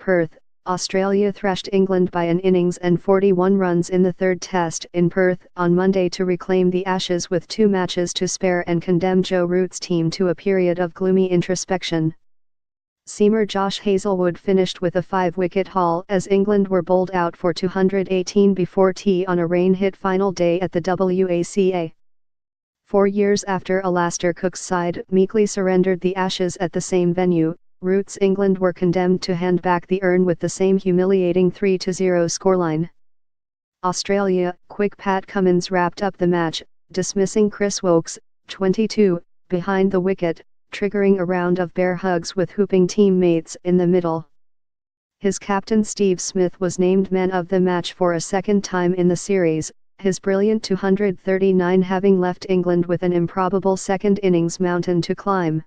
Perth, Australia thrashed England by an innings and 41 runs in the third test in Perth on Monday to reclaim the Ashes with 2 matches to spare and condemn Joe Root's team to a period of gloomy introspection. Seamer Josh Hazlewood finished with a 5-wicket haul as England were bowled out for 218 before tea on a rain-hit final day at the WACA. 4 years after Alastair Cook's side meekly surrendered the Ashes at the same venue, Root's England were condemned to hand back the urn with the same humiliating 3-0 scoreline. Australia, quick Pat Cummins wrapped up the match, dismissing Chris Woakes, 22, behind the wicket, triggering a round of bear hugs with whooping teammates in the middle. His captain Steve Smith was named man of the match for a second time in the series, his brilliant 239 having left England with an improbable second innings mountain to climb.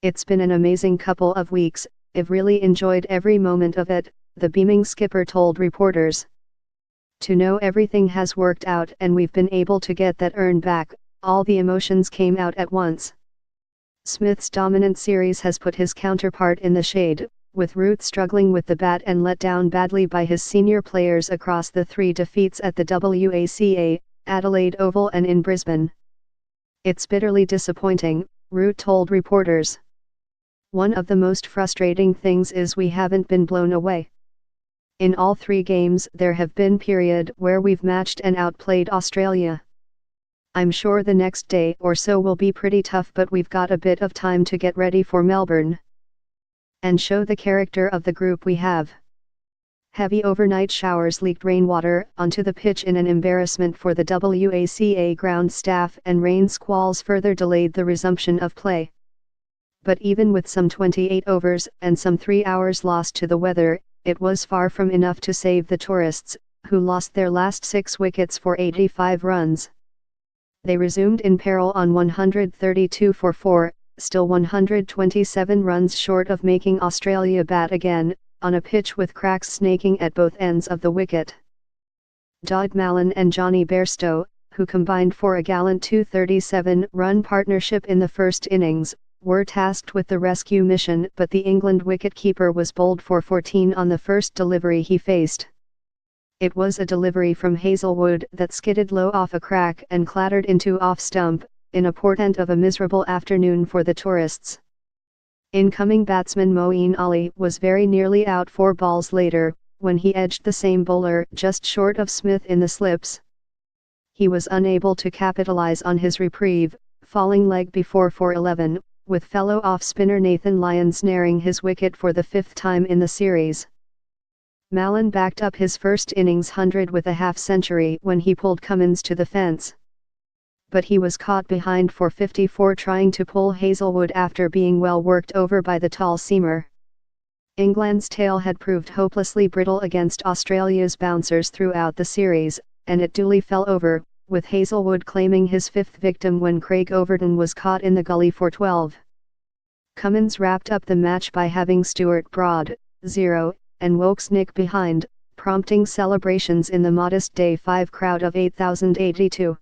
"It's been an amazing couple of weeks, I've really enjoyed every moment of it," the beaming skipper told reporters. "To know everything has worked out and we've been able to get that urn back, all the emotions came out at once." Smith's dominant series has put his counterpart in the shade, with Root struggling with the bat and let down badly by his senior players across the 3 defeats at the WACA, Adelaide Oval and in Brisbane. "It's bitterly disappointing," Root told reporters. "One of the most frustrating things is we haven't been blown away. In all 3 games there have been periods where we've matched and outplayed Australia. I'm sure the next day or so will be pretty tough, but we've got a bit of time to get ready for Melbourne and show the character of the group we have." Heavy overnight showers leaked rainwater onto the pitch in an embarrassment for the WACA ground staff, and rain squalls further delayed the resumption of play. But even with some 28 overs and some 3 hours lost to the weather, it was far from enough to save the tourists, who lost their last 6 wickets for 85 runs. They resumed in peril on 132 for 4, still 127 runs short of making Australia bat again, on a pitch with cracks snaking at both ends of the wicket. Dodd Mallon and Johnny Bairstow, who combined for a gallant 237-run partnership in the first innings, were tasked with the rescue mission, but the England wicket-keeper was bowled for 14 on the first delivery he faced. It was a delivery from Hazlewood that skidded low off a crack and clattered into off-stump, in a portent of a miserable afternoon for the tourists. Incoming batsman Moeen Ali was very nearly out 4 balls later, when he edged the same bowler just short of Smith in the slips. He was unable to capitalise on his reprieve, falling leg before for 11, with fellow off-spinner Nathan Lyon snaring his wicket for the 5th time in the series. Mallon backed up his first innings 100 with a half-century when he pulled Cummins to the fence. But he was caught behind for 54 trying to pull Hazlewood after being well worked over by the tall seamer. England's tail had proved hopelessly brittle against Australia's bouncers throughout the series, and it duly fell over, with Hazlewood claiming his 5th victim when Craig Overton was caught in the gully for 12. Cummins wrapped up the match by having Stuart Broad, 0, and Woakes nick behind, prompting celebrations in the modest Day 5 crowd of 8,082.